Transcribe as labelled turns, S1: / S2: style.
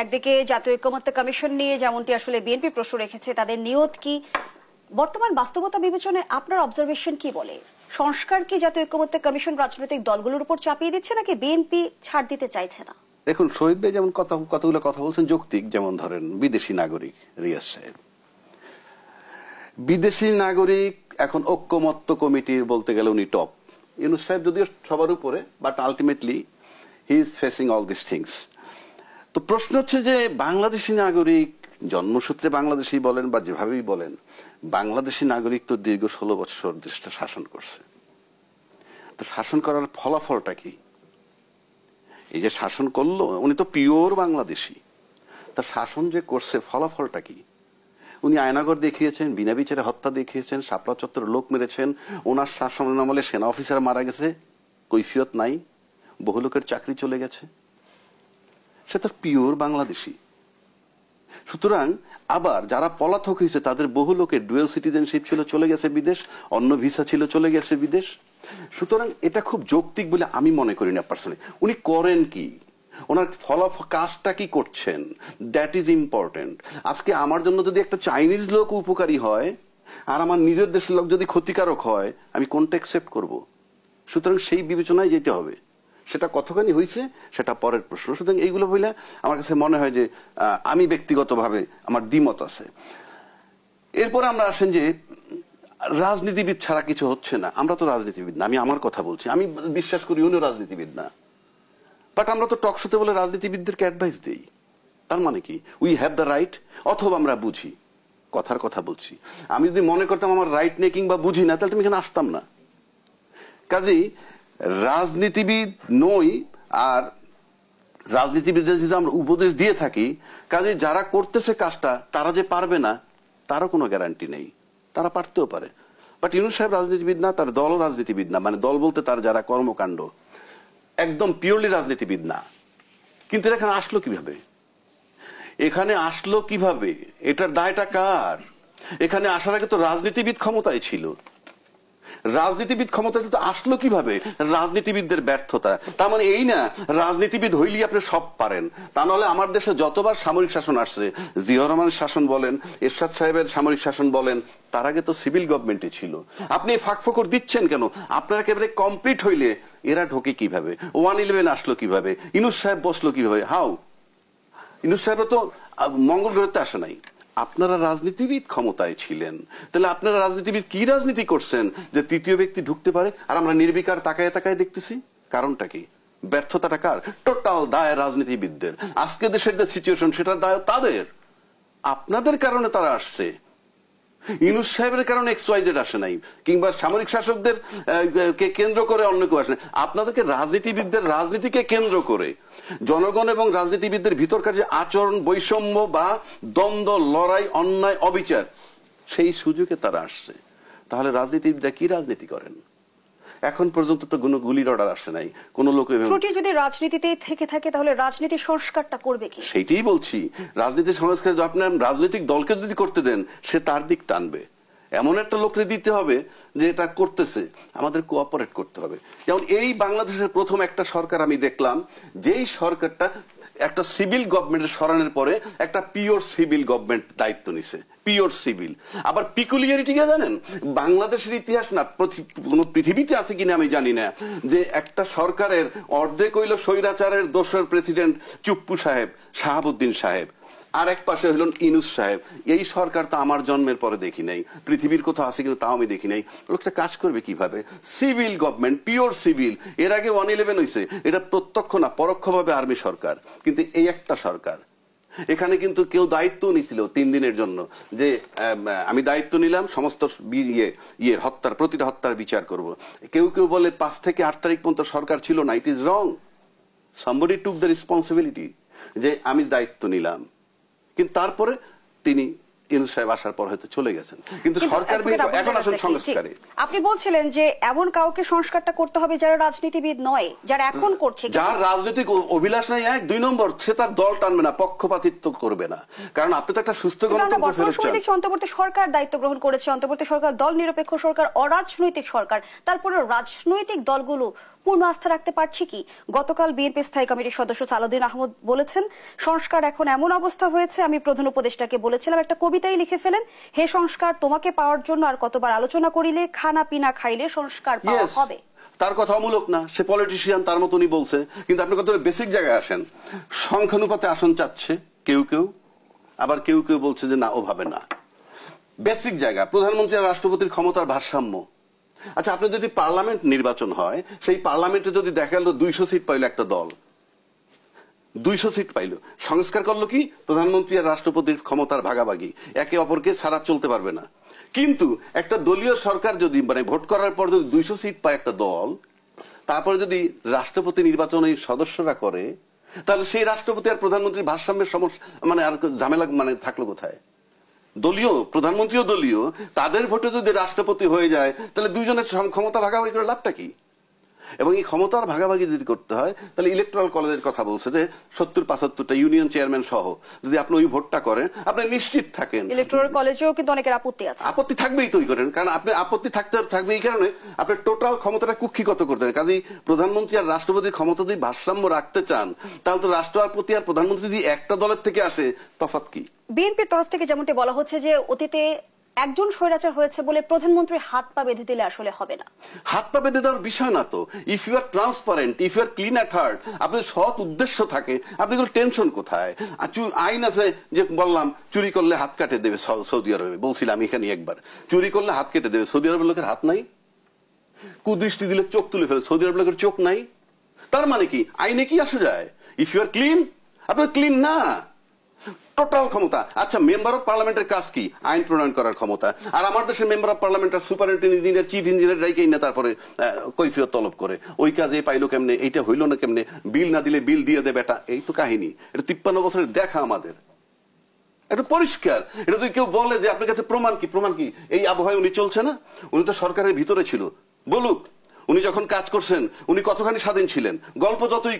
S1: একদিকে জাতীয় ঐকমত্য কমিশন নিয়ে যেমনটি আসলে বিএনপি প্রশ্ন রেখেছে, তাদের নিয়ত কি, বর্তমান বাস্তবতা বিবেচনায় আপনার অবজারভেশন কি বলে? সংস্কার কি জাতীয় ঐকমত্য কমিশন রাজনৈতিক দলগুলোর উপর চাপিয়ে দিচ্ছে, নাকি বিএনপি ছাড় দিতে চাইছে না?
S2: দেখুন, শহীদ ভাই যেমন কতগুলো কথা বলছেন যৌক্তিক, যেমন ধরেন বিদেশি নাগরিক, রিয়াজ সাহেব বিদেশি নাগরিক এখন ঐকমত্য কমিটির বলতে গেলে উনি টপ। ইউনূস সাহেব যদিও সবার উপরে, but ultimately he is facing all this things. তো প্রশ্ন হচ্ছে যে বাংলাদেশি নাগরিক, জন্মসূত্রে বাংলাদেশি বলেন বা যেভাবেই বলেন, বাংলাদেশি নাগরিক তো দীর্ঘ 16 বছর দেশটা শাসন করছে। তো শাসন করার ফলাফলটা কি? এই যে শাসন করলো, উনি তো পিওর বাংলাদেশি, তার শাসন যে করছে ফলাফলটা কি? উনি আয়নাগর দেখিয়েছেন, বিনা বিচারে হত্যা দেখিয়েছেন, শাপলা চত্বরে লোক মেরেছেন, ওনার শাসন আমলে সেনা অফিসার মারা গেছে, কৈফিয়ত নাই, বহু লোকের চাকরি চলে গেছে। সে তো পিওর বাংলাদেশি। সুতরাং আবার যারা পলাতক হয়েছে তাদের বহু লোকের ডুয়েল সিটিজেনশিপ ছিল, চলে গেছে বিদেশ, অন্য ভিসা ছিল, চলে গেছে বিদেশ। সুতরাং এটা খুব যৌক্তিক বলে আমি মনে করি না পার্সোনালি। উনি করেন কি, ওনার কাজটা কি করছেন, দ্যাট ইজ ইম্পর্টেন্ট। আজকে আমার জন্য যদি একটা চাইনিজ লোক উপকারী হয় আর আমার নিজের দেশের লোক যদি ক্ষতিকারক হয়, আমি কোনটা অ্যাকসেপ্ট করব? সুতরাং সেই বিবেচনায় যেতে হবে। সেটা কতখানি হয়েছে সেটা পরের প্রশ্ন। সুতরাং এইগুলো বলে আমার কাছে মনে হয় যে আমি ব্যক্তিগতভাবে আমার দ্বিমত আছে। এরপরে আমরা আসেন যে রাজনীতিবিদ ছাড়া কিছু হচ্ছে না। আমরা তো রাজনীতিবিদ না, আমি আমার কথা বলছি, আমি বিশ্বাস করি উনিও রাজনীতিবিদ না, বাট আমরা তো টকশোতে বলে রাজনীতিবিদদেরকে অ্যাডভাইস দিই। তার মানে কি উই হ্যাভ দ্য রাইট? অথবা আমরা বুঝি, কথার কথা বলছি। আমি যদি মনে করতাম আমার রাইট নেই কিংবা বুঝি না, তাহলে তুমি এখানে আসতাম না। কাজেই রাজনীতিবিদ নই, আর রাজনীতিবিদদের যদি আমরা উপদেশ দিয়ে থাকি, কাজে যারা করতেছে কাজটা তারা যে পারবে না তারও কোনো গ্যারান্টি নেই, তারা পারতেও পারে। বাট ইউনূস সাহেব রাজনীতিবিদ না, তার দলও রাজনীতিবিদ না, মানে দল বলতে তার যারা কর্মকাণ্ড একদম পিওরলি রাজনীতিবিদ না। কিন্তু এখানে আসলো কিভাবে? এখানে আসলো কিভাবে? এটার দায়টা কার? এখানে আসার আগে তো রাজনীতিবিদ ক্ষমতায় ছিল। রাজনীতিবিদ ক্ষমতায় তো আসলো কিভাবে? রাজনীতিবিদদের ব্যর্থতা। তার মানে এই না রাজনীতিবিদ হইলি আপনি সব পারেন, তা নাহলে আমার দেশে যতবার সামরিক শাসন আসছে, জিয়াউর রহমানের শাসন বলেন, এরশাদ সাহেবের সামরিক শাসন বলেন, তার আগে তো সিভিল গভর্নমেন্টে ছিল। আপনি ফাঁকফোকর দিচ্ছেন কেন? আপনারা একেবারে কমপ্লিট হইলে এরা ঢোকে কিভাবে? 111 আসলো কিভাবে? ইউনূস সাহেব বসলো কিভাবে? হাউ? ইউনূস সাহেব তো মঙ্গল গ্রহতে আসে নাই। আপনারা রাজনীতিবিদ ক্ষমতায় ছিলেন, তাহলে আপনারা রাজনীতিবিদ কি রাজনীতি করছেন যে তৃতীয় ব্যক্তি ঢুকতে পারে আর আমরা নির্বিকার তাকায় তাকায় দেখতেছি? কারণটা কি? ব্যর্থতাটা কার? টোটাল দায় রাজনীতিবিদদের। আজকে দেশের যে সিচুয়েশন সেটার দায় তাদের। আপনাদের কারণে তারা আসছে, ইউনূস সাহেবের কারণে XYZ আসে নাই, কিংবা সামরিক শাসকদের কে কেন্দ্র করে অন্য কেউ আসে নাই। আপনাদেরকে রাজনীতিবিদদের রাজনীতিকে কেন্দ্র করে জনগণ এবং রাজনীতিবিদদের ভিতরকার যে আচরণ বৈষম্য বা দ্বন্দ্ব, লড়াই, অন্যায়, অবিচার, সেই সুযোগে তারা আসছে। তাহলে রাজনীতিবিদরা কি রাজনীতি করেন? এখন পর্যন্ত তো কোনো গুলির অর্ডার আসে নাই, কোন লোক।
S1: ত্রুটি যদি রাজনীতিতে থেকে থাকে তাহলে রাজনীতির সংস্কারটা করবে কি?
S2: সেইটাই বলছি, রাজনীতির সংস্কার আপনার রাজনৈতিক দলকে যদি করতে দেন, সে তার দিক টানবে। এমন একটা লোককে দিতে হবে যে এটা করতেছে, আমাদের কোঅপারেট করতে হবে। যেমন এই বাংলাদেশের প্রথম একটা সরকার আমি দেখলাম, যেই সরকারটা একটা সিভিল গভর্নমেন্টের সরানোর পরে একটা পিওর সিভিল গভর্নমেন্ট দায়িত্ব নিছে। Pure civil. আবার পিকুলিয়ারিটি কে জানেন? বাংলাদেশের ইতিহাস না, পৃথিবীতে আছে কিনা আমি জানি না, যে একটা সরকারের অর্ধেক হইল স্বৈরাচারের দোসর প্রেসিডেন্ট চুপ্পু সাহেব, শাহাবুদ্দিন সাহেব, আর এক পাশে হইল ইউনূস সাহেব। এই সরকার তো আমার জন্মের পরে দেখি নাই, পৃথিবীর কোথাও আছে কিন্তু তাও আমি দেখি নাই। লোকটা কাজ করবে কিভাবে? Civil government, pure civil. এর আগে 111 হয়েছে, এটা প্রত্যক্ষ না পরোক্ষভাবে আর্মি সরকার। কিন্তু এই একটা সরকার, এখানে কিন্তু কেউ দায়িত্ব নিছিল 3 দিনের জন্য, যে আমি দায়িত্ব নিলাম সমস্ত হত্যার, প্রতিটা হত্যার বিচার করব। কেউ কেউ বলে 5 থেকে 8 তারিখ পর্যন্ত সরকার ছিল না। It is wrong. Somebody took the responsibility, যে আমি দায়িত্ব নিলাম। কিন্তু তারপরে তিনি ইউনূস সাহেব আসার পর হয়তো চলে গেছেন। কিন্তু সরকার এখন আসলে সংস্কারে
S1: আপনি বলছিলেন যে এমন কাউকে সংস্কারটা করতে হবে যারা রাজনীতিবিদ নয়, যারা এখন করছে,
S2: যার রাজনৈতিক অভিলাষ নাই। 1 2 নম্বর, সে তার দল টানবে না, পক্ষপাতিত্ব করবে না। কারণ আপনি তো একটা সুস্থ গণতন্ত্র ফেরত চান।
S1: অন্তর্বর্তী সরকার দায়িত্ব গ্রহণ করেছে, অন্তর্বর্তী সরকার দল নিরপেক্ষ সরকার, অরাজনৈতিক সরকার। তারপরে রাজনৈতিক দলগুলো পূর্ণ আস্থা রাখতে পারছি কি? গতকাল বিএনপি স্থায়ী কমিটির সদস্য সালাউদ্দিন আহমদ বলেছেন, সংস্কার এখন এমন অবস্থা হয়েছে, আমি প্রধান উপদেষ্টাকে বলেছিলাম একটা কবিতাই লিখে ফেলেন, হে সংস্কার তোমাকে পাওয়ার জন্য আর কতবার আলোচনা করিলে, খানা পিনা খাইলে সংস্কার পাওয়া
S2: Yes,
S1: হবে।
S2: তার কথা অমূলক না, সে পলিটিশিয়ান, তার মতনই বলছে। কিন্তু আপনি কত বেসিক জায়গায় আসেন, সংখ্যানুপাতে আসন চাচ্ছে কেউ কেউ, আবার কেউ কেউ বলছে যে না, ওভাবে না। বেসিক জায়গা, প্রধানমন্ত্রী আর রাষ্ট্রপতির ক্ষমতার ভারসাম্য। আচ্ছা, আপনি যদি পার্লামেন্ট নির্বাচন হয়, সেই পার্লামেন্টে যদি দেখা গেল 200 সিট পাইলো একটা দল, 200 সিট পাইলো, সংস্কার করলো কি? প্রধানমন্ত্রী আর রাষ্ট্রপতির ক্ষমতার ভাগাভাগি, একে অপরকে ছাড়া চলতে পারবে না। কিন্তু একটা দলীয় সরকার যদি মানে ভোট করার পর যদি 200 সিট পায় একটা দল, তারপরে যদি রাষ্ট্রপতি নির্বাচনে সদস্যরা করে, তাহলে সেই রাষ্ট্রপতি আর প্রধানমন্ত্রীর ভারসাম্যের সমস্যা মানে আর ঝামেলা মানে থাকলো কোথায়? দলীয় প্রধানমন্ত্রীও দলীয়, তাদের ভোটে যদি রাষ্ট্রপতি হয়ে যায়, তাহলে দুইজনের ক্ষমতা ভাগাভাগি করে লাভটা কি? এবং এই ক্ষমতার ভাগাভাগি যদি করতে হয়, তাহলে ইলেকট্রাল কলেজের কথা বলছে যে 70-75টা ইউনিয়ন চেয়ারম্যান সহ যদি আপনি ওই ভোটটা করেন, আপনি নিশ্চিত থাকেন
S1: ইলেকট্রাল কলেজেও কিন্তু অনেকের আপত্তি আছে।
S2: আপত্তি থাকবেই তৈরি করেন, কারণ আপনি আপত্তি থাকবে এই কারণে আপনি টোটাল ক্ষমতাটা কুক্ষিগত করতে হবে। কাজেই প্রধানমন্ত্রী আর রাষ্ট্রপতির ক্ষমতা যদি ভারসাম্য রাখতে চান, তাহলে তো রাষ্ট্রপতি আর প্রধানমন্ত্রী যদি একটা দলের থেকে আসে, তফাৎ কি?
S1: বিএনপির তরফ থেকে যেমনটি বলা হচ্ছে যে অতীতে একজন স্বৈরাচার হয়েছে বলে প্রধানমন্ত্রীর হাত পা বেঁধে দিলে আসলে হবে না।
S2: হাত পা বেঁধে দেওয়ার বিষয় না তো। If you are transparent, if you are clean at heart, আপনার সৎ উদ্দেশ্য থাকে, আপনি টেনশন কোথায়? আইন আছে যে বললাম চুরি করলে হাত কাটে দেবে সৌদি আরবে, বলছিলাম এখানে একবার, চুরি করলে হাত কেটে দেবে। সৌদি আরবের লোকের হাত নাই, কুদৃষ্টি দিলে চোখ তুলে ফেলে। সৌদি আরবের লোকের চোখ নাই, তার মানে কি আইনে কি আসে যায়? ইফ ইউ আর ক্লিন, আপনার ক্লিন না, টোটাল ক্ষমতা। আচ্ছা, মেম্বার অফ পার্লামেন্টের কাজ কি? আইন প্রণয়ন করার ক্ষমতা। আর আমার দেশের মেম্বার অফ পার্লামেন্ট আর সুপারিনটেন্ডেন্ট ইঞ্জিনিয়ার, চিফ ইঞ্জিনিয়ার রাইকেই না তারপরে কৈফিয়ত তলব করে, ওই কাজে পাইলো কেমনে, এইটা হইলো না কেমনে, বিল না দিলে বিল দিয়ে দেবে, এটা এই তো কাহিনী। এটা 53 বছরের দেখা আমাদের, এটা পরিষ্কার। এটা যদি কেউ বলে যে আপনার কাছে প্রমাণ কি, প্রমাণ কি? এই আবহাওয়ায় উনি চলছে না, উনি তো সরকারের ভিতরে ছিল, বলুক উনি যখন কাজ করছেন উনি কতখানি স্বাধীন ছিলেন। গল্প যতই